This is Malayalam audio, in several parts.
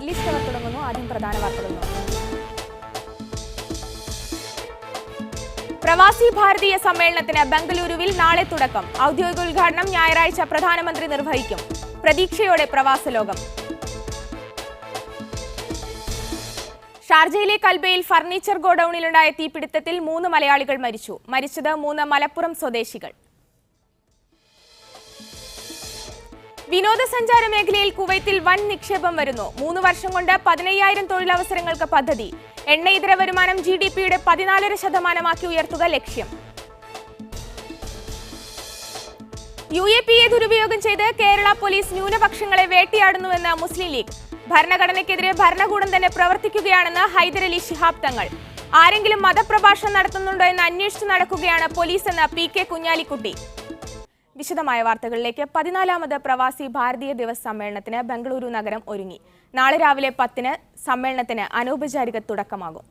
മിഡിൽ ഈസ്റ്റ് അവർ തുടങ്ങുന്നു. ആദ്യം പ്രധാന വാർത്തകൾ നോക്കാം. പ്രവാസി ഭാരതീയ സമ്മേളനത്തിന് ബംഗളൂരുവിൽ നാളെ തുടക്കം. ഔദ്യോഗിക ഉദ്ഘാടനം ഞായറാഴ്ച പ്രധാനമന്ത്രി നിർവഹിക്കും. പ്രതീക്ഷയോടെ പ്രവാസ ലോകം. ഷാർജയിലെ കൽബയിൽ ഫർണിച്ചർ ഗോഡൌണിലുണ്ടായ തീപിടുത്തത്തിൽ 3 മലയാളികൾ മരിച്ചു. മരിച്ചത് 3 മലപ്പുറം സ്വദേശികൾ. വിനോദസഞ്ചാര മേഖലയിൽ കുവൈത്തിൽ വൻ നിക്ഷേപം വരുന്നു. 3 വർഷം കൊണ്ട് 15,000 തൊഴിലവസരങ്ങൾക്ക് പദ്ധതി. എണ്ണ ഇതര വരുമാനം GDP-യുടെ 14% ഉയർത്തുക ലക്ഷ്യം. UAPA ദുരുപയോഗം ചെയ്ത് കേരള പോലീസ് ന്യൂനപക്ഷങ്ങളെ വേട്ടയാടുന്നുവെന്ന് മുസ്ലിം ലീഗ്. ഭരണഘടനയ്ക്കെതിരെ ഭരണകൂടം തന്നെ പ്രവർത്തിക്കുകയാണെന്ന് ഹൈദരലി ശിഹാബ് തങ്ങൾ. ആരെങ്കിലും മതപ്രഭാഷണം നടത്തുന്നുണ്ടോ എന്ന് അന്വേഷിച്ചു നടക്കുകയാണ് പോലീസ് എന്ന് PK കുഞ്ഞാലിക്കുട്ടി. വിശദമായ വാർത്തകളിലേക്ക്. 14ാമത് പ്രവാസി ഭാരതീയ ദിവസ് സമ്മേളനത്തിന് ബംഗളൂരു നഗരം ഒരുങ്ങി. നാളെ രാവിലെ 10-ന് സമ്മേളനത്തിന് അനൗപചാരിക തുടക്കമാകും.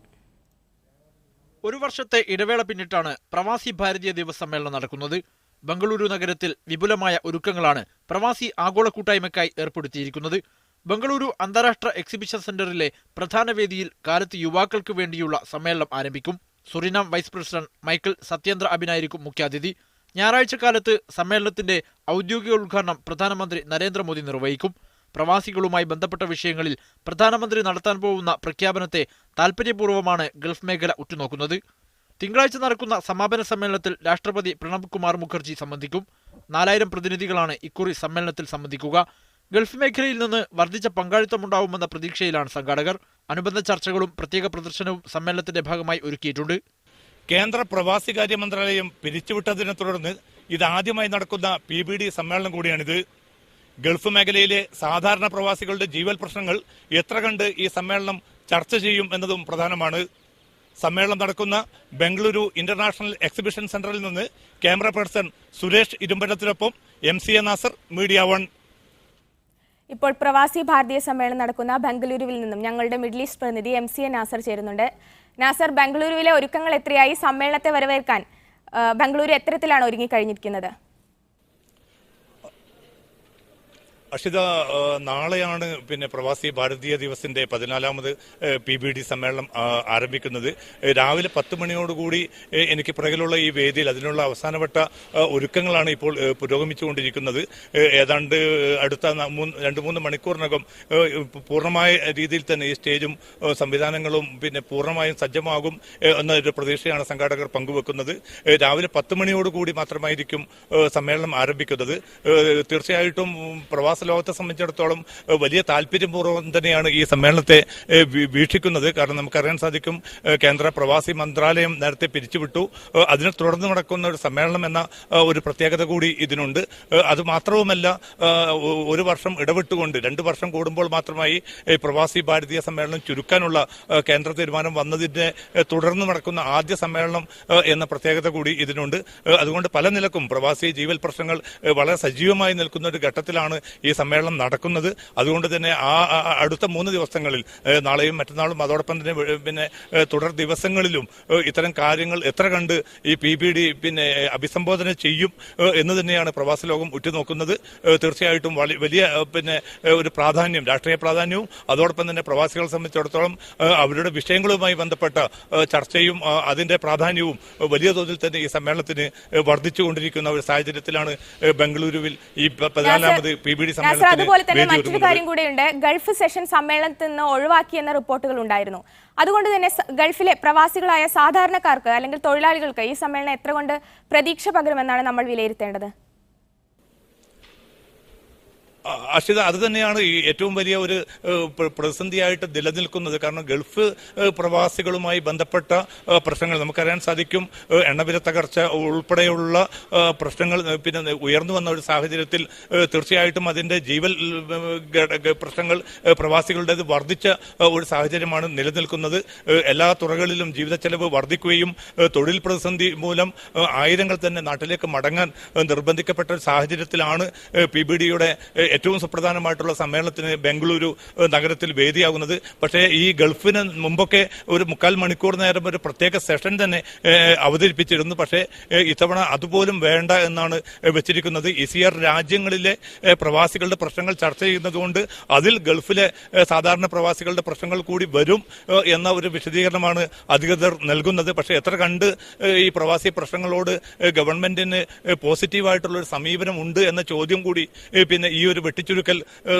ഒരു വർഷത്തെ ഇടവേള പിന്നിട്ടാണ് പ്രവാസി ഭാരതീയ ദിവസ് സമ്മേളനം നടക്കുന്നത്. ബംഗളൂരു നഗരത്തിൽ വിപുലമായ ഒരുക്കങ്ങളാണ് പ്രവാസി ആഗോള കൂട്ടായ്മയ്ക്കായി ഏർപ്പെടുത്തിയിരിക്കുന്നത്. ബംഗളൂരു അന്താരാഷ്ട്ര എക്സിബിഷൻ സെന്ററിലെ പ്രധാന വേദിയിൽ കാലത്ത് യുവാക്കൾക്ക് വേണ്ടിയുള്ള സമ്മേളനം ആരംഭിക്കും. Suriname vice president Michael Satyendra അഭിനായിരിക്കും മുഖ്യാതിഥി. ഞായറാഴ്ച കാലത്ത് സമ്മേളനത്തിന്റെ ഔദ്യോഗിക ഉദ്ഘാടനം പ്രധാനമന്ത്രി നരേന്ദ്രമോദി നിർവഹിക്കും. പ്രവാസികളുമായി ബന്ധപ്പെട്ട വിഷയങ്ങളിൽ പ്രധാനമന്ത്രി നടത്താൻ പോകുന്ന പ്രഖ്യാപനത്തെ താൽപര്യപൂർവ്വമാണ് ഗൾഫ് മേഖല ഉറ്റുനോക്കുന്നത്. തിങ്കളാഴ്ച നടക്കുന്ന സമാപന സമ്മേളനത്തിൽ രാഷ്ട്രപതി പ്രണബ് കുമാർ മുഖർജി സംബന്ധിക്കും. 4000 പ്രതിനിധികളാണ് ഇക്കുറി സമ്മേളനത്തിൽ സംബന്ധിക്കുക. ഗൾഫ് മേഖലയിൽ നിന്ന് വർദ്ധിച്ച പങ്കാളിത്തമുണ്ടാവുമെന്ന പ്രതീക്ഷയിലാണ് സംഘാടകർ. അനുബന്ധ ചർച്ചകളും പ്രത്യേക പ്രദർശനവും സമ്മേളനത്തിന്റെ ഭാഗമായി ഒരുക്കിയിട്ടുണ്ട്. കേന്ദ്ര പ്രവാസികാര്യ മന്ത്രാലയം പിരിച്ചുവിട്ടതിനെ തുടർന്ന് ഇതാദ്യമായി നടക്കുന്ന PBD സമ്മേളനം കൂടിയാണിത്. ഗൾഫ് മേഖലയിലെ സാധാരണ പ്രവാസികളുടെ ജീവൽ പ്രശ്നങ്ങൾ എത്ര കണ്ട് ഈ സമ്മേളനം ചർച്ച ചെയ്യും എന്നതും പ്രധാനമാണ്. സമ്മേളനം നടക്കുന്ന ബംഗളൂരു ഇന്റർനാഷണൽ എക്സിബിഷൻ സെന്ററിൽ നിന്ന് ക്യാമറ പേഴ്സൺ സുരേഷ് ഇരുമ്പനത്തിനൊപ്പം MCA നാസർ, മീഡിയ 1. ഇപ്പോൾ പ്രവാസി ഭാരതീയ സമ്മേളനം നടക്കുന്ന ബംഗളൂരുവിൽ നിന്നും ഞങ്ങളുടെ മിഡിൽ ഈസ്റ്റ് പ്രതിനിധി MCA നാസർ ചേരുന്നുണ്ട്. നാസർ, ബംഗളൂരുവിലെ ഒരുക്കങ്ങൾ എത്രയായി? സമ്മേളനത്തെ വരവേൽക്കാൻ ബംഗളൂരു എത്തരത്തിലാണ് ഒരുങ്ങിക്കഴിഞ്ഞിരിക്കുന്നത്? അക്ഷിത, നാളെയാണ് പ്രവാസി ഭാരതീയ ദിവസിന്റെ 14ാമത് PBD സമ്മേളനം ആരംഭിക്കുന്നത്. രാവിലെ 10 മണിയോടുകൂടി എനിക്ക് പിറകിലുള്ള ഈ വേദിയിൽ അതിനുള്ള അവസാനവട്ട ഒരുക്കങ്ങളാണ് ഇപ്പോൾ പുരോഗമിച്ചുകൊണ്ടിരിക്കുന്നത്. ഏതാണ്ട് അടുത്ത 2-3 മണിക്കൂറിനകം പൂർണ്ണമായ രീതിയിൽ തന്നെ ഈ സ്റ്റേജും സംവിധാനങ്ങളും പൂർണ്ണമായും സജ്ജമാകും എന്നൊരു പ്രതീക്ഷയാണ് സംഘാടകർ പങ്കുവെക്കുന്നത്. രാവിലെ 10 മണിയോടുകൂടി മാത്രമായിരിക്കും സമ്മേളനം ആരംഭിക്കുന്നത്. തീർച്ചയായിട്ടും പ്രവാസ ലോകത്തെ സംബന്ധിച്ചിടത്തോളം വലിയ താല്പര്യപൂർവ്വം തന്നെയാണ് ഈ സമ്മേളനത്തെ വീക്ഷിക്കുന്നത്. കാരണം നമുക്കറിയാൻ സാധിക്കും, കേന്ദ്ര പ്രവാസി മന്ത്രാലയം നേരത്തെ പിരിച്ചുവിട്ടു. അതിനെ തുടർന്ന് നടക്കുന്ന ഒരു സമ്മേളനം എന്ന ഒരു പ്രത്യേകത കൂടി ഇതിനുണ്ട്. അത് മാത്രവുമല്ല, ഒരു വർഷം ഇടവിട്ടുകൊണ്ട് 2 വർഷം കൂടുമ്പോൾ മാത്രമായി പ്രവാസി ഭാരതീയ സമ്മേളനം ചുരുക്കാനുള്ള കേന്ദ്ര തീരുമാനം വന്നതിനെ തുടർന്ന് നടക്കുന്ന ആദ്യ സമ്മേളനം എന്ന പ്രത്യേകത കൂടി ഇതിനുണ്ട്. അതുകൊണ്ട് പല നിലക്കും പ്രവാസി ജീവൽ പ്രശ്നങ്ങൾ വളരെ സജീവമായി നിൽക്കുന്ന ഒരു ഘട്ടത്തിലാണ് ഈ സമ്മേളനം നടക്കുന്നത്. അതുകൊണ്ട് തന്നെ അടുത്ത 3 ദിവസങ്ങളിൽ, നാളെയും മറ്റന്നാളും അതോടൊപ്പം തന്നെ തുടർ ദിവസങ്ങളിലും ഇത്തരം കാര്യങ്ങൾ എത്ര കണ്ട് ഈ PBD അഭിസംബോധന ചെയ്യും എന്ന് തന്നെയാണ് പ്രവാസ ലോകം ഉറ്റുനോക്കുന്നത്. തീർച്ചയായിട്ടും വലിയ ഒരു പ്രാധാന്യം, രാഷ്ട്രീയ പ്രാധാന്യവും അതോടൊപ്പം തന്നെ പ്രവാസികളെ സംബന്ധിച്ചിടത്തോളം അവരുടെ വിഷയങ്ങളുമായി ബന്ധപ്പെട്ട ചർച്ചയും അതിന്റെ പ്രാധാന്യവും വലിയ തോതിൽ തന്നെ ഈ സമ്മേളനത്തിന് വർദ്ധിച്ചുകൊണ്ടിരിക്കുന്ന ഒരു സാഹചര്യത്തിലാണ് ബംഗളൂരുവിൽ ഈ 14ാമത് PBD അതുപോലെ തന്നെ മറ്റൊരു കാര്യം കൂടെയുണ്ട്. ഗൾഫ് സെഷൻ സമ്മേളനത്തിൽ നിന്ന് ഒഴിവാക്കിയെന്ന റിപ്പോർട്ടുകൾ ഉണ്ടായിരുന്നു. അതുകൊണ്ട് തന്നെ ഗൾഫിലെ പ്രവാസികളായ സാധാരണക്കാർക്ക് അല്ലെങ്കിൽ തൊഴിലാളികൾക്ക് ഈ സമ്മേളനം എത്ര കൊണ്ട് പ്രതീക്ഷ പകരുമെന്നാണ് നമ്മൾ വിലയിരുത്തേണ്ടത്? അക്ഷിത, അത് തന്നെയാണ് ഈ ഏറ്റവും വലിയ ഒരു പ്രതിസന്ധിയായിട്ട് നിലനിൽക്കുന്നത്. കാരണം ഗൾഫ് പ്രവാസികളുമായി ബന്ധപ്പെട്ട പ്രശ്നങ്ങൾ നമുക്കറിയാൻ സാധിക്കും. എണ്ണവില തകർച്ച ഉൾപ്പെടെയുള്ള പ്രശ്നങ്ങൾ ഉയർന്നു വന്ന ഒരു സാഹചര്യത്തിൽ തീർച്ചയായിട്ടും അതിന്റെ ജീവൽ പ്രശ്നങ്ങൾ പ്രവാസികളുടേത് വർദ്ധിച്ച ഒരു സാഹചര്യമാണ് നിലനിൽക്കുന്നത്. എല്ലാ തുറകളിലും ജീവിത ചെലവ് വർദ്ധിക്കുകയും തൊഴിൽ പ്രതിസന്ധി മൂലം ആയിരങ്ങൾ തന്നെ നാട്ടിലേക്ക് മടങ്ങാൻ നിർബന്ധിക്കപ്പെട്ട ഒരു സാഹചര്യത്തിലാണ് PBDയുടെ ഏറ്റവും സുപ്രധാനമായിട്ടുള്ള സമ്മേളനത്തിന് ബംഗളൂരു നഗരത്തിൽ വേദിയാകുന്നത്. പക്ഷേ ഈ ഗൾഫിന് മുമ്പൊക്കെ ഒരു 3/4 മണിക്കൂർ നേരം ഒരു പ്രത്യേക സെഷൻ തന്നെ അവതരിപ്പിച്ചിരുന്നു. പക്ഷേ ഇത്തവണ അതുപോലും വേണ്ട എന്നാണ് വെച്ചിരിക്കുന്നത്. ECR രാജ്യങ്ങളിലെ പ്രവാസികളുടെ പ്രശ്നങ്ങൾ ചർച്ച ചെയ്യുന്നതുകൊണ്ട് അതിൽ ഗൾഫിലെ സാധാരണ പ്രവാസികളുടെ പ്രശ്നങ്ങൾ കൂടി വരും എന്ന ഒരു വിശദീകരണമാണ് അധികൃതർ നൽകുന്നത്. പക്ഷേ എത്ര കണ്ട് ഈ പ്രവാസി പ്രശ്നങ്ങളോട് ഗവൺമെന്റിന് പോസിറ്റീവായിട്ടുള്ള ഒരു സമീപനം ഉണ്ട് എന്ന ചോദ്യം കൂടി പിന്നെ ഈ ഒരു വെട്ടിച്ചുരുക്കൽ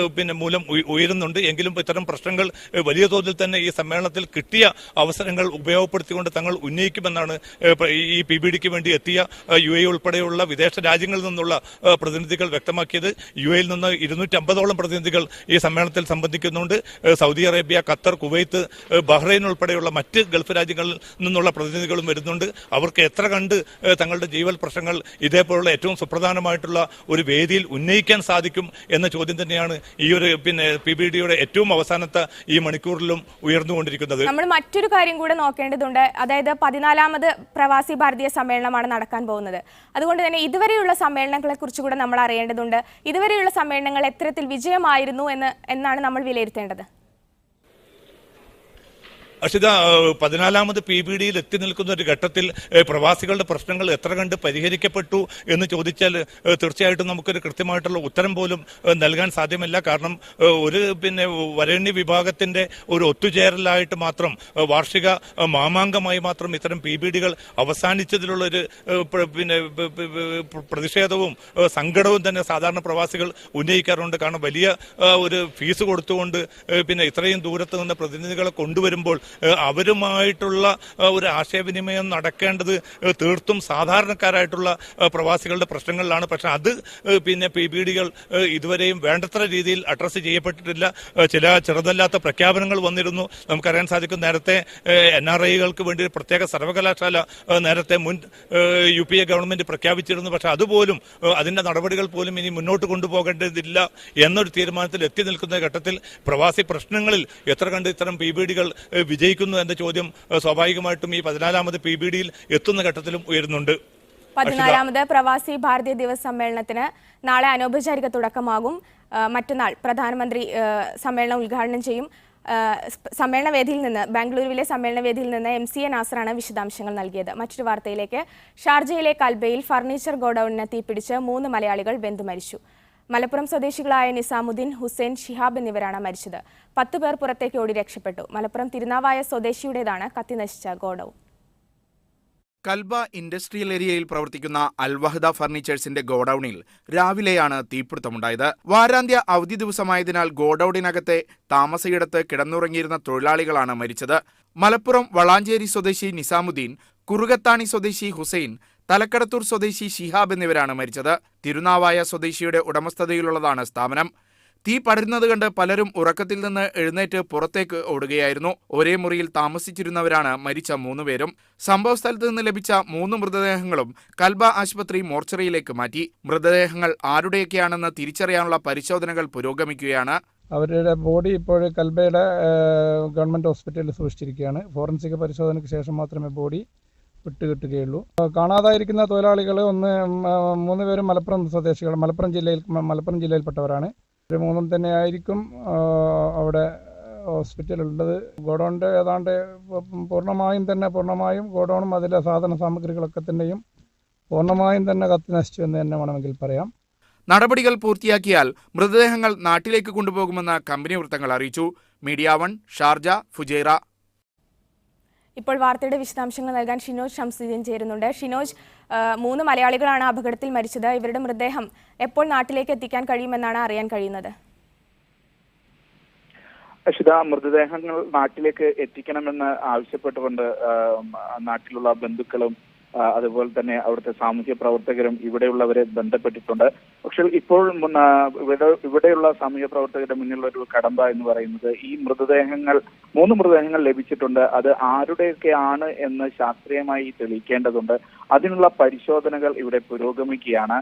മൂലം ഉയരുന്നുണ്ട്. എങ്കിലും ഇത്തരം പ്രശ്നങ്ങൾ വലിയ തോതിൽ തന്നെ ഈ സമ്മേളനത്തിൽ കിട്ടിയ അവസരങ്ങൾ ഉപയോഗപ്പെടുത്തിക്കൊണ്ട് തങ്ങൾ ഉന്നയിക്കുമെന്നാണ് ഈ PBDക്ക് വേണ്ടി എത്തിയ UAE ഉൾപ്പെടെയുള്ള വിദേശ രാജ്യങ്ങളിൽ നിന്നുള്ള പ്രതിനിധികൾ വ്യക്തമാക്കിയത്. UAEയിൽ നിന്ന് 250ഓളം പ്രതിനിധികൾ ഈ സമ്മേളനത്തിൽ സംബന്ധിക്കുന്നുണ്ട്. Saudi Arabia, Qatar, Kuwait, Bahrain ഉൾപ്പെടെയുള്ള മറ്റ് ഗൾഫ് രാജ്യങ്ങളിൽ നിന്നുള്ള പ്രതിനിധികളും വരുന്നുണ്ട്. അവർക്ക് എത്ര കണ്ട് തങ്ങളുടെ ജീവൽ പ്രശ്നങ്ങൾ ഇതേപോലുള്ള ഏറ്റവും സുപ്രധാനമായിട്ടുള്ള ഒരു വേദിയിൽ ഉന്നയിക്കാൻ സാധിക്കും എന്ന ചോദ്യം തന്നെയാണ് ഈ ഒരു PBDയുടെ ഏറ്റവും അവസാനത്തെ ഈ മണിക്കൂറിലും ഉയർന്നുകൊണ്ടിരിക്കുന്നത്. നമ്മൾ മറ്റൊരു കാര്യം കൂടെ നോക്കേണ്ടതുണ്ട്. അതായത് 14ാമത് പ്രവാസി ഭാരതീയ സമ്മേളനമാണ് നടക്കാൻ പോകുന്നത്. അതുകൊണ്ട് തന്നെ ഇതുവരെയുള്ള സമ്മേളനങ്ങളെ കുറിച്ച് കൂടെ നമ്മൾ അറിയേണ്ടതുണ്ട്. ഇതുവരെയുള്ള സമ്മേളനങ്ങൾ എത്തരത്തിൽ വിജയമായിരുന്നു എന്നാണ് നമ്മൾ വിലയിരുത്തേണ്ടത്. അക്ഷിത, 14ാമത് PBDയിൽ എത്തി നിൽക്കുന്ന ഒരു ഘട്ടത്തിൽ പ്രവാസികളുടെ പ്രശ്നങ്ങൾ എത്ര കണ്ട് പരിഹരിക്കപ്പെട്ടു എന്ന് ചോദിച്ചാൽ തീർച്ചയായിട്ടും നമുക്കൊരു കൃത്യമായിട്ടുള്ള ഉത്തരം പോലും നൽകാൻ സാധ്യമല്ല. കാരണം ഒരു വരേണ്യ വിഭാഗത്തിന്റെ ഒരു ഒത്തുചേരലായിട്ട് മാത്രം, വാർഷിക മാമാങ്കമായി മാത്രം ഇത്തരം PBDകൾ അവസാനിച്ചതിലുള്ള ഒരു പ്രതിഷേധവും സങ്കടവും തന്നെ സാധാരണ പ്രവാസികൾ ഉന്നയിക്കാറുണ്ട്. കാരണം വലിയ ഒരു ഫീസ് കൊടുത്തുകൊണ്ട് ഇത്രയും ദൂരത്ത് നിന്ന് പ്രതിനിധികളെ കൊണ്ടുവരുമ്പോൾ അവരുമായിട്ടുള്ള ഒരു ആശയവിനിമയം നടക്കേണ്ടത് തീർത്തും സാധാരണക്കാരായിട്ടുള്ള പ്രവാസികളുടെ പ്രശ്നങ്ങളിലാണ്. പക്ഷെ അത് PBDകൾ ഇതുവരെയും വേണ്ടത്ര രീതിയിൽ അഡ്രസ്സ് ചെയ്യപ്പെട്ടിട്ടില്ല. ചില ചെറുതല്ലാത്ത പ്രഖ്യാപനങ്ങൾ വന്നിരുന്നു. നമുക്കറിയാൻ സാധിക്കും, നേരത്തെ NRIകൾക്ക് വേണ്ടി പ്രത്യേക സർവകലാശാല നേരത്തെ മുൻ UPA ഗവൺമെന്റ് പ്രഖ്യാപിച്ചിരുന്നു. പക്ഷെ അതുപോലും അതിന്റെ നടപടികൾ പോലും ഇനി മുന്നോട്ട് കൊണ്ടുപോകേണ്ടതില്ല എന്നൊരു തീരുമാനത്തിൽ എത്തി നിൽക്കുന്ന ഘട്ടത്തിൽ പ്രവാസി പ്രശ്നങ്ങളിൽ എത്ര കണ്ട് ഇത്തരം PBDകൾ വിജയിക്കുന്നു എന്ന ചോദ്യം സ്വാഭാവികമായിട്ടും ഈ 14ാമത് PBDയിൽ എത്തുന്ന ഘട്ടത്തിലും ഉയരുന്നുണ്ട്. 14ാമത് പ്രവാസി ഭാരതീയ ദിവസ് സമ്മേളനത്തിന് നാളെ അനൗപചാരിക തുടക്കമാകും. മറ്റന്നാൾ പ്രധാനമന്ത്രി സമ്മേളനം ഉദ്ഘാടനം ചെയ്യും. സമ്മേളന വേദിയിൽ നിന്ന്, ബാംഗ്ലൂരുവിലെ സമ്മേളന വേദിയിൽ നിന്ന് MCA നാസറാണ് വിശദാംശങ്ങൾ നൽകിയത്. മറ്റൊരു വാർത്തയിലേക്ക്. ഷാർജയിലെ കൽബയിൽ ഫർണിച്ചർ ഗോഡൌണിന് തീപിടിച്ച് 3 മലയാളികൾ വെന്തു മരിച്ചു. മലപ്പുറം സ്വദേശികളായ നിസാമുദ്ദീൻ, ഹുസൈൻ, ഷിഹാബ് എന്നിവരാണ് മരിച്ചത്. 10 പേർ പുറത്തേക്ക് ഓടി രക്ഷപ്പെട്ടു. മലപ്പുറം തിരുനാവായ സ്വദേശിയുടേതാണ് കത്തിനശിച്ച ഗോഡൌൺ. കൽബ ഇൻഡസ്ട്രിയൽ ഏരിയയിൽ പ്രവർത്തിക്കുന്ന അൽവഹദ ഫർണിച്ചേഴ്സിന്റെ ഗോഡൌണിൽ രാവിലെയാണ് തീപിടുത്തമുണ്ടായത്. വാരാന്ത്യ അവധി ദിവസമായതിനാൽ ഗോഡൌണിനകത്തെ താമസയിടത്ത് കിടന്നുറങ്ങിയിരുന്ന തൊഴിലാളികളാണ് മരിച്ചത്. മലപ്പുറം വളാഞ്ചേരി സ്വദേശി നിസാമുദ്ദീൻ, കുറുകത്താണി സ്വദേശി ഹുസൈൻ, തലക്കടത്തൂർ സ്വദേശി ഷിഹാബ് എന്നിവരാണ് മരിച്ചത്. തിരുനാവായ സ്വദേശിയുടെ ഉടമസ്ഥതയിലുള്ളതാണ് സ്ഥാപനം. തീ പടരുന്നത് കണ്ട് പലരും ഉറക്കത്തിൽ നിന്ന് എഴുന്നേറ്റ് പുറത്തേക്ക് ഓടുകയായിരുന്നു. ഒരേ മുറിയിൽ താമസിച്ചിരുന്നവരാണ് മരിച്ച 3 പേരും. സംഭവസ്ഥലത്ത് നിന്ന് ലഭിച്ച 3 മൃതദേഹങ്ങളും കൽബ ആശുപത്രി മോർച്ചറിയിലേക്ക് മാറ്റി. മൃതദേഹങ്ങൾ ആരുടെയൊക്കെയാണെന്ന് തിരിച്ചറിയാനുള്ള പരിശോധനകൾ പുരോഗമിക്കുകയാണ്. അവരുടെ ബോഡി ഇപ്പോൾ കൽബയുടെ ഗവൺമെൻറ് ഹോസ്പിറ്റലിൽ സൂക്ഷിച്ചിരിക്കുകയാണ്. ഫോറൻസിക് പരിശോധനയ്ക്ക് ശേഷം മാത്രമേ ബോഡി വിട്ടുകിട്ടുകയുള്ളൂ. കാണാതായിരിക്കുന്ന തൊഴിലാളികൾ 3 പേരും മലപ്പുറം സ്വദേശികൾ, മലപ്പുറം ജില്ലയിൽപ്പെട്ടവരാണ്. 3 തന്നെ ആയിരിക്കും അവിടെ ഹോസ്പിറ്റലുള്ളത്. ഗോഡൗണിൻ്റെ ഏതാണ്ട് പൂർണ്ണമായും ഗോഡൗണും അതിലെ സാധന സാമഗ്രികളൊക്കെ തന്നെയും പൂർണ്ണമായും തന്നെ കത്തി നശിച്ചു എന്ന് തന്നെ വേണമെങ്കിൽ പറയാം. നടപടികൾ പൂർത്തിയാക്കിയാൽ മൃതദേഹങ്ങൾ നാട്ടിലേക്ക് കൊണ്ടുപോകുമെന്ന് കമ്പനി വൃത്തങ്ങൾ അറിയിച്ചു. Media 1 Sharjah, Fujairah. ഇപ്പോൾ വാർത്തയുടെ വിശദാംശങ്ങൾ നൽകാൻ ഷിനോജ് ഷംസുദ്ദീൻ ചേരുന്നുണ്ട്. ഷിനോജ്, 3 മലയാളികളാണ് അപകടത്തിൽ മരിച്ചത്. ഇവരുടെ മൃതദേഹം എപ്പോൾ നാട്ടിലേക്ക് എത്തിക്കാൻ കഴിയുമെന്നാണ് അറിയാൻ കഴിയുന്നത്? അക്ഷിത, മൃതദേഹങ്ങൾ നാട്ടിലേക്ക് എത്തിക്കണമെന്ന് ആവശ്യപ്പെട്ടുകൊണ്ട് നാട്ടിലുള്ള ബന്ധുക്കളും അതുപോലെ തന്നെ അവിടുത്തെ സാമൂഹ്യ പ്രവർത്തകരും ഇവിടെയുള്ളവരെ ബന്ധപ്പെട്ടിട്ടുണ്ട്. പക്ഷേ ഇപ്പോൾ ഇവിടെയുള്ള സാമൂഹ്യ പ്രവർത്തകരുടെ മുന്നിലുള്ള ഒരു കടമ്പ എന്ന് പറയുന്നത് ഈ 3 മൃതദേഹങ്ങൾ ലഭിച്ചിട്ടുണ്ട്. അത് ആരുടെയൊക്കെയാണ് എന്ന് ശാസ്ത്രീയമായി തെളിയിക്കേണ്ടതുണ്ട്. അതിനുള്ള പരിശോധനകൾ ഇവിടെ പുരോഗമിക്കുകയാണ്.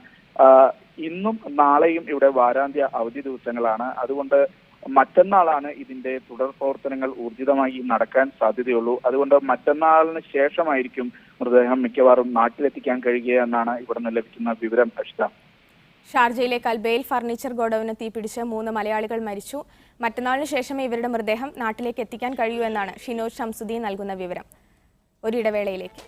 ഇന്നും നാളെയും ഇവിടെ വാരാന്ത്യ അവധി ദിവസങ്ങളാണ്. അതുകൊണ്ട് മറ്റന്നാളാണ് ഇതിന്റെ തുടർ പ്രവർത്തനങ്ങൾ ഊർജിതമായി നടക്കാൻ സാധ്യതയുള്ളൂ. അതുകൊണ്ട് മറ്റന്നാളിന് ശേഷമായിരിക്കും മൃതദേഹം മിക്കവാറും നാട്ടിലെത്തിക്കാൻ കഴിയുക എന്നാണ് ഇവിടെ നിന്ന് ലഭിക്കുന്ന വിവരം. അക്ഷിത. ഷാർജയിലെ കൽബയിൽ ഫർണിച്ചർ ഗോഡൌണിന് തീപിടിച്ച് 3 മലയാളികൾ മരിച്ചു. മറ്റന്നാളിന് ശേഷമേ ഇവരുടെ മൃതദേഹം നാട്ടിലേക്ക് എത്തിക്കാൻ കഴിയൂ എന്നാണ് ഷിനോജ് ഷംസുദ്ദീൻ നൽകുന്ന വിവരം. ഒരിടവേളയിലേക്ക്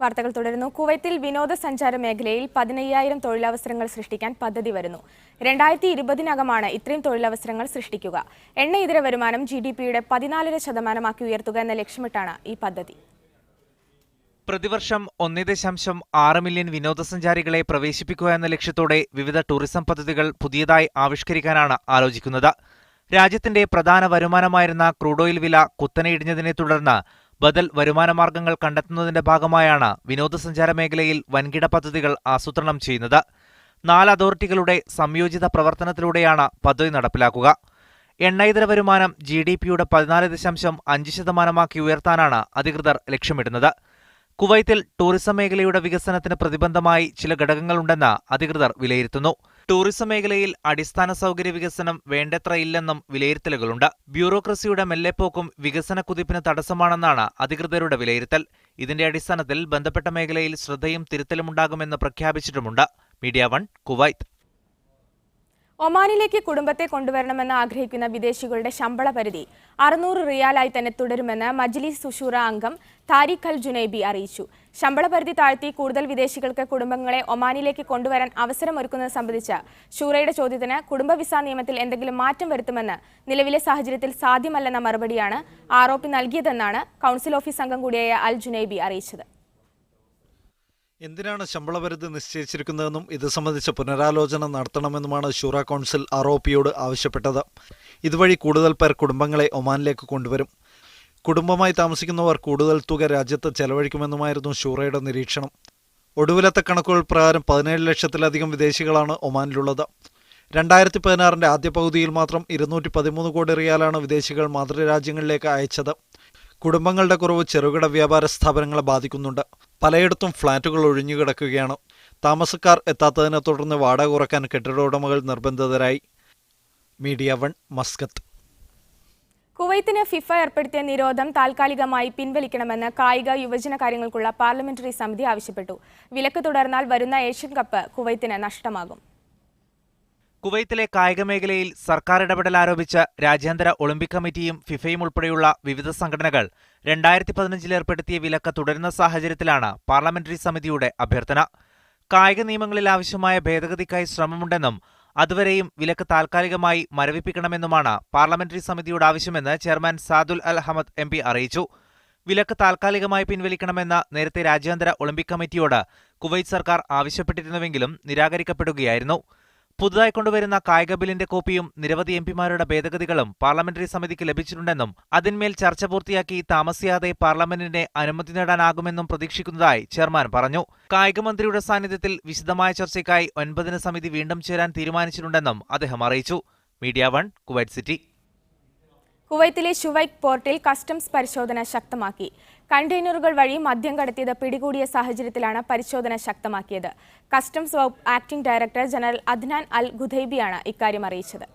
വാർത്തകൾ തുടരുന്നു. കുവൈത്തിൽ വിനോദസഞ്ചാര മേഖലയിൽ 15,000 തൊഴിലവസരങ്ങൾ സൃഷ്ടിക്കാൻ പദ്ധതി വരുന്നു. 2020-നകമാണ് ഇത്രയും തൊഴിലവസരങ്ങൾ സൃഷ്ടിക്കുക. എണ്ണ ഇതര വരുമാനം GDP-യുടെ 14% ഉയർത്തുക എന്ന ലക്ഷ്യമിട്ടാണ് ഈ പദ്ധതി. പ്രതിവർഷം 1.6 മില്യൺ വിനോദസഞ്ചാരികളെ പ്രവേശിപ്പിക്കുക എന്ന ലക്ഷ്യത്തോടെ വിവിധ ടൂറിസം പദ്ധതികൾ പുതിയതായി ആവിഷ്കരിക്കാനാണ് ആലോചിക്കുന്നത്. രാജ്യത്തിന്റെ പ്രധാന വരുമാനമായിരുന്ന ക്രൂഡ് ഓയിൽ വില കുത്തനെ ഇടിഞ്ഞതിനെ തുടർന്ന് ബദൽ വരുമാനമാർഗങ്ങൾ കണ്ടെത്തുന്നതിന്റെ ഭാഗമായാണ് വിനോദസഞ്ചാര മേഖലയിൽ വൻകിട പദ്ധതികൾ ആസൂത്രണം ചെയ്യുന്നത്. 4 അതോറിറ്റികളുടെ സംയോജിത പ്രവർത്തനത്തിലൂടെയാണ് പദ്ധതി നടപ്പിലാക്കുക. എണ്ണ ഇതര വരുമാനം GDP-യുടെ 14.5% ഉയർത്താനാണ് അധികൃതർ ലക്ഷ്യമിടുന്നത്. കുവൈത്തിൽ ടൂറിസം മേഖലയുടെ വികസനത്തിന് പ്രതിബന്ധമായി ചില ഘടകങ്ങളുണ്ടെന്ന് അധികൃതർ വിലയിരുത്തുന്നു. ടൂറിസം മേഖലയിൽ അടിസ്ഥാന സൗകര്യ വികസനം വേണ്ടത്ര ഇല്ലെന്നും വിലയിരുത്തലുകളുണ്ട്. ബ്യൂറോക്രസിയുടെ മെല്ലെപ്പോക്കും വികസന കുതിപ്പിന് തടസ്സമാണെന്നാണ് അധികൃതരുടെ വിലയിരുത്തൽ. ഇതിന്റെ അടിസ്ഥാനത്തിൽ ബന്ധപ്പെട്ട മേഖലയിൽ ശ്രദ്ധയും തിരുത്തലുമുണ്ടാകുമെന്ന് പ്രഖ്യാപിച്ചിട്ടുമുണ്ട്. Media 1 Kuwait. ഒമാനിലേക്ക് കുടുംബത്തെ കൊണ്ടുവരണമെന്ന് ആഗ്രഹിക്കുന്ന വിദേശികളുടെ ശമ്പള പരിധി 600 റിയാലായി തന്നെ തുടരുമെന്ന് മജ്ലിസ് ഉശൂറ അംഗം താരിഖ് അൽ ജുനൈബി അറിയിച്ചു. ശമ്പള പരിധി താഴ്ത്തി കൂടുതൽ വിദേശികൾക്ക് കുടുംബങ്ങളെ ഒമാനിലേക്ക് കൊണ്ടുവരാൻ അവസരമൊരുക്കുന്നത് സംബന്ധിച്ച ഷൂറയുടെ ചോദ്യത്തിന് കുടുംബ വിസ നിയമത്തിൽ എന്തെങ്കിലും മാറ്റം വരുത്തുമെന്ന് നിലവിലെ സാഹചര്യത്തിൽ സാധ്യമല്ലെന്ന മറുപടിയാണ് ROP നൽകിയതെന്നാണ് കൗൺസിൽ ഓഫീസ് അംഗം കൂടിയായ അൽ ജുനൈബി അറിയിച്ചത്. എന്തിനാണ് ശമ്പളപരിധി നിശ്ചയിച്ചിരിക്കുന്നതെന്നും ഇത് സംബന്ധിച്ച പുനരാലോചന നടത്തണമെന്നുമാണ് ഷൂറ കൗൺസിൽ ROPയോട് ആവശ്യപ്പെട്ടത്. ഇതുവഴി കൂടുതൽ പേർ കുടുംബങ്ങളെ ഒമാനിലേക്ക് കൊണ്ടുവരും. കുടുംബമായി താമസിക്കുന്നവർ കൂടുതൽ തുക രാജ്യത്ത് ചെലവഴിക്കുമെന്നുമായിരുന്നു ഷൂറയുടെ നിരീക്ഷണം. ഒടുവിലത്തെ കണക്കുകൾ പ്രകാരം 17 ലക്ഷത്തിലധികം വിദേശികളാണ് ഒമാനിലുള്ളത്. 2016 ആദ്യ പകുതിയിൽ മാത്രം 213 കോടി റിയാലാണ് വിദേശികൾ മാതൃരാജ്യങ്ങളിലേക്ക് അയച്ചത്. കുടുംബങ്ങളുടെ കുറവ് ചെറുകിട വ്യാപാര സ്ഥാപനങ്ങളെ ബാധിക്കുന്നുണ്ട്. പലയിടത്തും ഫ്ളാറ്റുകൾ ഒഴിഞ്ഞുകിടക്കുകയാണ്. താമസക്കാർ എത്താത്തതിനെ തുടർന്ന് വാടക കുറയ്ക്കാൻ കെട്ടിട ഉടമകൾ നിർബന്ധിതരായി. Media 1 Muscat. കുവൈത്തിന് ഫിഫ ഏർപ്പെടുത്തിയ നിരോധനം താൽക്കാലികമായി പിൻവലിക്കണമെന്ന് കായിക യുവജന കാര്യങ്ങൾക്കുള്ള പാർലമെന്ററി സമിതി ആവശ്യപ്പെട്ടു. വിലക്ക് തുടർന്നാൽ വരുന്ന ഏഷ്യൻ കപ്പ് കുവൈത്തിന് നഷ്ടമാകും. കുവൈത്തിലെ കായിക മേഖലയിൽ സർക്കാർ ഇടപെടൽ ആരോപിച്ച് രാജ്യാന്തര ഒളിമ്പിക് കമ്മിറ്റിയും ഫിഫയും ഉൾപ്പെടെയുള്ള വിവിധ സംഘടനകൾ 2015 ഏർപ്പെടുത്തിയ വിലക്ക് തുടരുന്ന സാഹചര്യത്തിലാണ് പാർലമെന്ററി സമിതിയുടെ അഭ്യർത്ഥന. കായിക നിയമങ്ങളിൽ ആവശ്യമായ ഭേദഗതിക്കായി ശ്രമമുണ്ടെന്നും അതുവരെയും വിലക്ക് താൽക്കാലികമായി മരവിപ്പിക്കണമെന്നുമാണ് പാർലമെന്ററി സമിതിയുടെ ആവശ്യമെന്ന് ചെയർമാൻ സാദുൽ അൽ ഹമദ് MP അറിയിച്ചു. വിലക്ക് താൽക്കാലികമായി പിൻവലിക്കണമെന്ന് നേരത്തെ രാജ്യാന്തര ഒളിമ്പിക് കമ്മിറ്റിയോട് കുവൈറ്റ് സർക്കാർ ആവശ്യപ്പെട്ടിരുന്നുവെങ്കിലും നിരാകരിക്കപ്പെടുകയായിരുന്നു. പുതുതായി കൊണ്ടുവരുന്ന കായിക ബില്ലിന്റെ കോപ്പിയും നിരവധി MPമാരുടെ ഭേദഗതികളും പാർലമെന്ററി സമിതിക്ക് ലഭിച്ചിട്ടുണ്ടെന്നും അതിന്മേൽ ചർച്ച പൂർത്തിയാക്കി താമസിയാതെ പാർലമെന്റിന്റെ അനുമതി നേടാനാകുമെന്നും പ്രതീക്ഷിക്കുന്നതായി ചെയർമാൻ പറഞ്ഞു. കായിക മന്ത്രിയുടെ സാന്നിധ്യത്തിൽ വിശദമായ ചർച്ചയ്ക്കായി 9-ന് സമിതി വീണ്ടും ചേരാൻ തീരുമാനിച്ചിട്ടുണ്ടെന്നും അദ്ദേഹം അറിയിച്ചു. Media 1 Kuwait City. കുവൈത്തിലെ ഷുവൈക്ക് പോർട്ടിൽ കസ്റ്റംസ് പരിശോധന ശക്തമാക്കി. കണ്ടെയ്നറുകൾ വഴി മദ്യം കടത്തിയത് പിടികൂടിയ സാഹചര്യത്തിലാണ് പരിശോധന ശക്തമാക്കിയത്. കസ്റ്റംസ് വകുപ്പ് acting director general Adnan Al ഖുദൈബിയാണ് ഇക്കാര്യം അറിയിച്ചത്.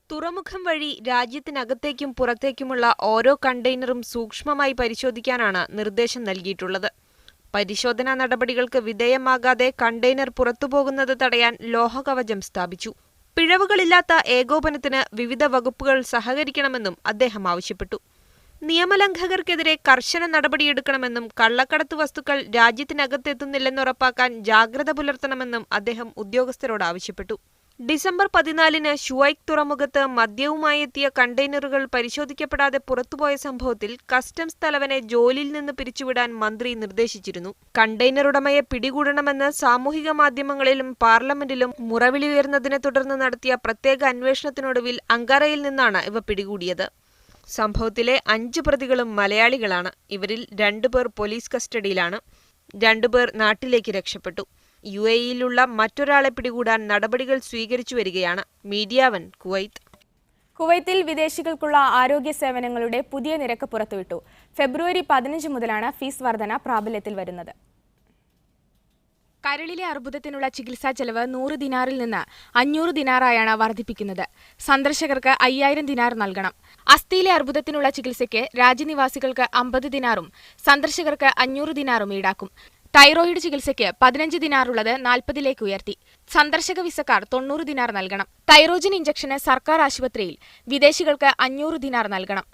തുറമുഖം വഴി രാജ്യത്തിനകത്തേക്കും പുറത്തേക്കുമുള്ള ഓരോ കണ്ടെയ്നറും സൂക്ഷ്മമായി പരിശോധിക്കാനാണ് നിർദ്ദേശം നൽകിയിട്ടുള്ളത്. പരിശോധനാ നടപടികൾക്ക് വിധേയമാകാതെ കണ്ടെയ്നർ പുറത്തുപോകുന്നത് തടയാൻ ലോഹകവചം സ്ഥാപിച്ചു. പിഴവുകളില്ലാത്ത ഏകോപനത്തിന് വിവിധ വകുപ്പുകൾ സഹകരിക്കണമെന്നും അദ്ദേഹം ആവശ്യപ്പെട്ടു. നിയമലംഘകർക്കെതിരെ കർശന നടപടിയെടുക്കണമെന്നും കള്ളക്കടത്ത് വസ്തുക്കൾ രാജ്യത്തിനകത്തെത്തുന്നില്ലെന്ന് ഉറപ്പാക്കാൻ ജാഗ്രത പുലർത്തണമെന്നും അദ്ദേഹം ഉദ്യോഗസ്ഥരോട് ആവശ്യപ്പെട്ടു. ഡിസംബർ 14-ന് ഷുവൈക്ക് തുറമുഖത്ത് മദ്യവുമായി എത്തിയ കണ്ടെയ്നറുകൾ പരിശോധിക്കപ്പെടാതെ പുറത്തുപോയ സംഭവത്തിൽ കസ്റ്റംസ് തലവനെ ജോലിയിൽ നിന്ന് പിരിച്ചുവിടാൻ മന്ത്രി നിർദ്ദേശിച്ചിരുന്നു. കണ്ടെയ്നർ ഉടമയെ പിടികൂടണമെന്ന് സാമൂഹിക മാധ്യമങ്ങളിലും പാർലമെന്റിലും മുറവിളി ഉയർന്നതിനെ തുടർന്ന് നടത്തിയ പ്രത്യേക അന്വേഷണത്തിനൊടുവിൽ അങ്കറയിൽ നിന്നാണ് ഇവ പിടികൂടിയത്. സംഭവത്തിലെ 5 പ്രതികളും മലയാളികളാണ്. ഇവരിൽ 2 പേർ പോലീസ് കസ്റ്റഡിയിലാണ്. 2 പേർ നാട്ടിലേക്ക് രക്ഷപ്പെട്ടു. UAE-യിലുള്ള മറ്റൊരാളെ പിടികൂടാൻ നടപടികൾ സ്വീകരിച്ചു വരികയാണ്. Media 1 Kuwait. കുവൈത്തിൽ വിദേശികൾക്കുള്ള ആരോഗ്യ സേവനങ്ങളുടെ പുതിയ നിരക്ക് പുറത്തുവിട്ടു. ഫെബ്രുവരി 15 മുതലാണ് ഫീസ് വർധന പ്രാബല്യത്തിൽ വരുന്നത്. കരളിലെ അർബുദത്തിനുള്ള ചികിത്സാ ചെലവ് 100 ദിനാറിൽ നിന്ന് 500 ദിനാറായാണ് വർദ്ധിപ്പിക്കുന്നത്. സന്ദർശകർക്ക് 5000 ദിനാർ നൽകണം. അസ്ഥിയിലെ അർബുദത്തിനുള്ള ചികിത്സയ്ക്ക് രാജ്യനിവാസികൾക്ക് 50 ദിനാറും സന്ദർശകർക്ക് 500 ദിനാറും ഈടാക്കും. തൈറോയിഡ് ചികിത്സയ്ക്ക് 15 ദിനാറുള്ളത് 40 ഉയർത്തി. സന്ദർശക വിസക്കാർ 90 ദിനാർ നൽകണം. തൈറോജിൻ ഇഞ്ചക്ഷന് സർക്കാർ ആശുപത്രിയിൽ വിദേശികൾക്ക് 500 ദിനാർ നൽകണം.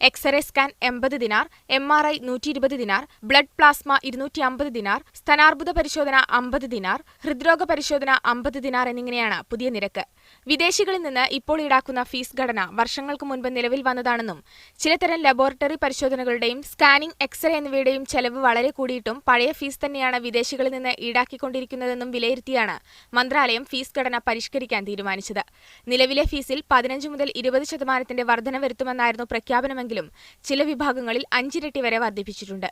എക്സ്റേ സ്കാൻ 80 ദിനാർ, MRI 120 ദിനാർ, ബ്ലഡ് പ്ലാസ്മ 250 ദിനാർ, സ്തനാർബുദ പരിശോധന 50 ദിനാർ, ഹൃദ്രോഗ പരിശോധന 50 ദിനാർ എന്നിങ്ങനെയാണ് പുതിയ നിരക്ക്. വിദേശികളിൽ നിന്ന് ഇപ്പോൾ ഈടാക്കുന്ന ഫീസ് ഘടന വർഷങ്ങൾക്ക് മുൻപ് നിലവിൽ വന്നതാണെന്നും ചിലതരം ലബോറട്ടറി പരിശോധനകളുടെയും സ്കാനിംഗ്, എക്സ്റേ എന്നിവയുടെയും ചെലവ് വളരെ കൂടിയിട്ടും പഴയ ഫീസ് തന്നെയാണ് വിദേശികളിൽ നിന്ന് ഈടാക്കിക്കൊണ്ടിരിക്കുന്നതെന്നും വിലയിരുത്തിയാണ് മന്ത്രാലയം ഫീസ് ഘടന പരിഷ്കരിക്കാൻ തീരുമാനിച്ചത്. നിലവിലെ ഫീസിൽ 15 മുതൽ 20% വർധന വരുത്തുമെന്നായിരുന്നു പ്രഖ്യാപനമെങ്കിലും ചില വിഭാഗങ്ങളിൽ 5 ഇരട്ടി വരെ വർദ്ധിപ്പിച്ചിട്ടുണ്ട്.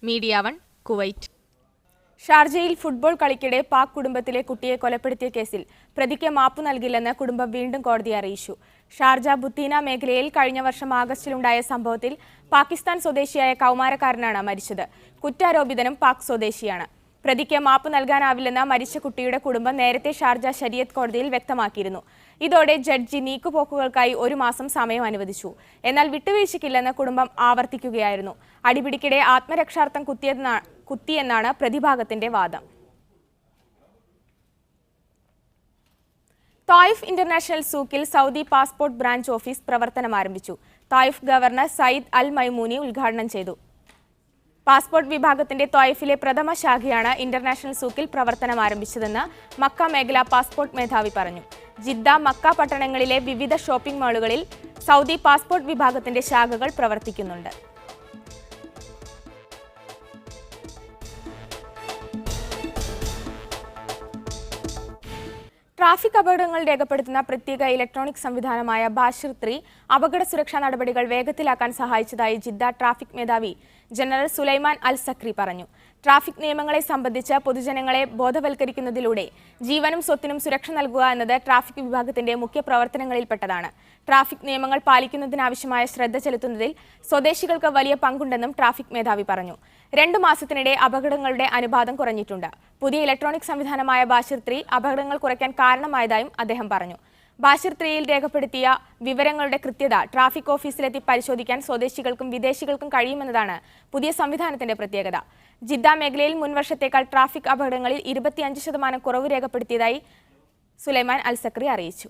Media 1 Kuwait. ഷാർജയിൽ ഫുട്ബോൾ കളിക്കിടെ പാക് കുടുംബത്തിലെ കുട്ടിയെ കൊലപ്പെടുത്തിയ കേസിൽ പ്രതിക്ക് മാപ്പ് നൽകില്ലെന്ന് കുടുംബം വീണ്ടും കോടതിയെ അറിയിച്ചു. ഷാർജ ബുത്തീന മേഖലയിൽ കഴിഞ്ഞ വർഷം ആഗസ്റ്റിലുണ്ടായ സംഭവത്തിൽ പാകിസ്ഥാൻ സ്വദേശിയായ കൗമാരക്കാരനാണ് മരിച്ചത്. കുറ്റാരോപിതനും പാക് സ്വദേശിയാണ്. പ്രതിക്ക് മാപ്പ് നൽകാനാവില്ലെന്ന് മരിച്ച കുട്ടിയുടെ കുടുംബം നേരത്തെ ഷാർജ ശരീഅത്ത് കോടതിയിൽ വ്യക്തമാക്കിയിരുന്നു. ഇതോടെ ജഡ്ജി നീക്കുപോക്കുകൾക്കായി 1 മാസം സമയം അനുവദിച്ചു. എന്നാൽ വിട്ടുവീഴ്ചയ്ക്കില്ലെന്ന് കുടുംബം ആവർത്തിക്കുകയായിരുന്നു. അടിപിടിക്കിടെ ആത്മരക്ഷാർത്ഥം കുത്തിയെന്നാണ് പ്രതിഭാഗത്തിന്റെ വാദം. തായിഫ് ഇന്റർനാഷണൽ സൂക്കിൽ സൗദി പാസ്പോർട്ട് ബ്രാഞ്ച് ഓഫീസ് പ്രവർത്തനം ആരംഭിച്ചു. Taif governor Sayyid Al Maimooni ഉദ്ഘാടനം ചെയ്തു. പാസ്പോർട്ട് വിഭാഗത്തിന്റെ തായിഫിലെ പ്രഥമ ശാഖയാണ് ഇന്റർനാഷണൽ സൂക്കിൽ പ്രവർത്തനം ആരംഭിച്ചതെന്ന് മക്ക മേഖലാ പാസ്പോർട്ട് മേധാവി പറഞ്ഞു. ജിദ്ദ, മക്ക പട്ടണങ്ങളിലെ വിവിധ ഷോപ്പിംഗ് മാളുകളിൽ സൗദി പാസ്പോർട്ട് വിഭാഗത്തിന്റെ ശാഖകൾ പ്രവർത്തിക്കുന്നുണ്ട്. ട്രാഫിക് അപകടങ്ങൾ രേഖപ്പെടുത്തുന്ന പ്രത്യേക ഇലക്ട്രോണിക് സംവിധാനമായ ബാഷിർ 3 അപകട സുരക്ഷാ നടപടികൾ വേഗത്തിലാക്കാൻ സഹായിച്ചതായി ജിദ്ദ ട്രാഫിക് മേധാവി ജനറൽ സുലൈമാൻ അൽ സക്രി പറഞ്ഞു. ട്രാഫിക് നിയമങ്ങളെ സംബന്ധിച്ച് പൊതുജനങ്ങളെ ബോധവൽക്കരിക്കുന്നതിലൂടെ ജീവനും സ്വത്തിനും സുരക്ഷ നൽകുക എന്നത് ട്രാഫിക് വിഭാഗത്തിന്റെ മുഖ്യ പ്രവർത്തനങ്ങളിൽപ്പെട്ടതാണ്. ട്രാഫിക് നിയമങ്ങൾ പാലിക്കുന്നതിനാവശ്യമായ ശ്രദ്ധ ചെലുത്തുന്നതിൽ സ്വദേശികൾക്ക് വലിയ പങ്കുണ്ടെന്നും ട്രാഫിക് മേധാവി പറഞ്ഞു. 2 മാസത്തിനിടെ അപകടങ്ങളുടെ അനുപാതം കുറഞ്ഞിട്ടുണ്ട്. പുതിയ ഇലക്ട്രോണിക് സംവിധാനമായ ബാഷിർ 3 അപകടങ്ങൾ കുറയ്ക്കാൻ കാരണമായതായും അദ്ദേഹം പറഞ്ഞു. ബാഷിർ 3യിൽ രേഖപ്പെടുത്തിയ വിവരങ്ങളുടെ കൃത്യത ട്രാഫിക് ഓഫീസിലെത്തി പരിശോധിക്കാൻ സ്വദേശികൾക്കും വിദേശികൾക്കും കഴിയുമെന്നതാണ് പുതിയ സംവിധാനത്തിന്റെ പ്രത്യേകത. ജിദ്ദ മേഖലയിൽ മുൻവർഷത്തേക്കാൾ ട്രാഫിക് അപകടങ്ങളിൽ 25% കുറവ് രേഖപ്പെടുത്തിയതായി സുലൈമാൻ അൽ സക്രി അറിയിച്ചു.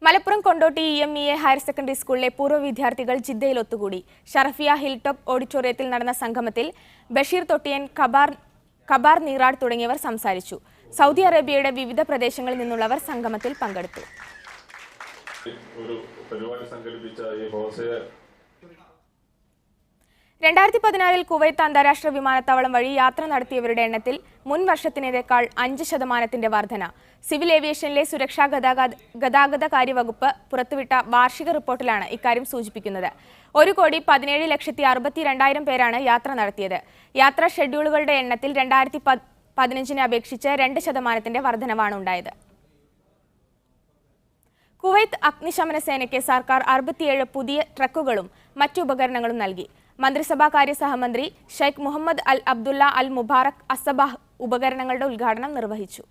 Malappuram Kondotty EMEA higher secondary സ്കൂളിലെ പൂർവ്വ വിദ്യാർത്ഥികൾ ജിദ്ദയിൽ ഒത്തുകൂടി. ഷറഫിയ ഹിൽ ടോപ്പ് ഓഡിറ്റോറിയത്തിൽ നടന്ന സംഗമത്തിൽ ബഷീർ തൊട്ടിയൻ, കബാർ നീറാഡ് തുടങ്ങിയവർ സംസാരിച്ചു. സൗദി അറേബ്യയുടെ വിവിധ പ്രദേശങ്ങളിൽ നിന്നുള്ളവർ സംഗമത്തിൽ പങ്കെടുത്തു. 2016 കുവൈത്ത് അന്താരാഷ്ട്ര വിമാനത്താവളം വഴി യാത്ര നടത്തിയവരുടെ എണ്ണത്തിൽ മുൻ വർഷത്തിനേക്കാൾ 5% വർധന. സിവിൽ ഏവിയേഷനിലെ സുരക്ഷാ ഗതാഗത കാര്യവകുപ്പ് പുറത്തുവിട്ട വാർഷിക റിപ്പോർട്ടിലാണ് ഇക്കാര്യം സൂചിപ്പിക്കുന്നത്. 1,17,62,000 പേരാണ് യാത്ര നടത്തിയത്. യാത്രാ ഷെഡ്യൂളുകളുടെ എണ്ണത്തിൽ 2015 അപേക്ഷിച്ച് 2% വർധനവാണ് ഉണ്ടായത്. കുവൈത്ത് അഗ്നിശമന സേനയ്ക്ക് സർക്കാർ 67 പുതിയ ട്രക്കുകളും മറ്റു ഉപകരണങ്ങളും നൽകി. മന്ത്രിസഭാകാര്യ സഹമന്ത്രി ഷെയ്ഖ് മുഹമ്മദ് അൽ അബ്ദുള്ള അൽ മുബാറക് അസബാഹ് ഉപകരണങ്ങളുടെ ഉദ്ഘാടനം നിർവഹിച്ചു.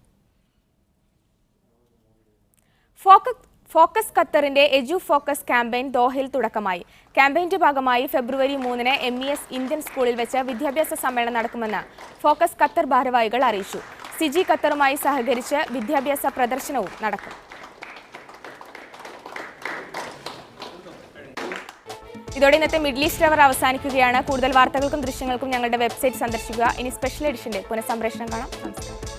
ഫോക്കസ് ഖത്തറിന്റെ എജു ഫോക്കസ് ക്യാമ്പയിൻ ദോഹയിൽ തുടക്കമായി. ക്യാമ്പയിന്റെ ഭാഗമായി ഫെബ്രുവരി 3 MES ഇന്ത്യൻ സ്കൂളിൽ വെച്ച് വിദ്യാഭ്യാസ സമ്മേളനം നടക്കുമെന്ന് ഫോക്കസ് ഖത്തർ ഭാരവാഹികൾ അറിയിച്ചു. സിജി ഖത്തറുമായി സഹകരിച്ച് വിദ്യാഭ്യാസ പ്രദർശനവും നടക്കും. ഇതോടെ ഇന്നത്തെ മിഡിൽ ഈസ്റ്റ് അവർ അവസാനിക്കുകയാണ്. കൂടുതൽ വാർത്തകൾക്കും ദൃശ്യങ്ങൾക്കും ഞങ്ങളുടെ വെബ്സൈറ്റ് സന്ദർശിക്കുക. ഇനി സ്പെഷ്യൽ എഡിഷന്റെ പുനഃസംപ്രേഷണം കാണാം. നമസ്കാരം.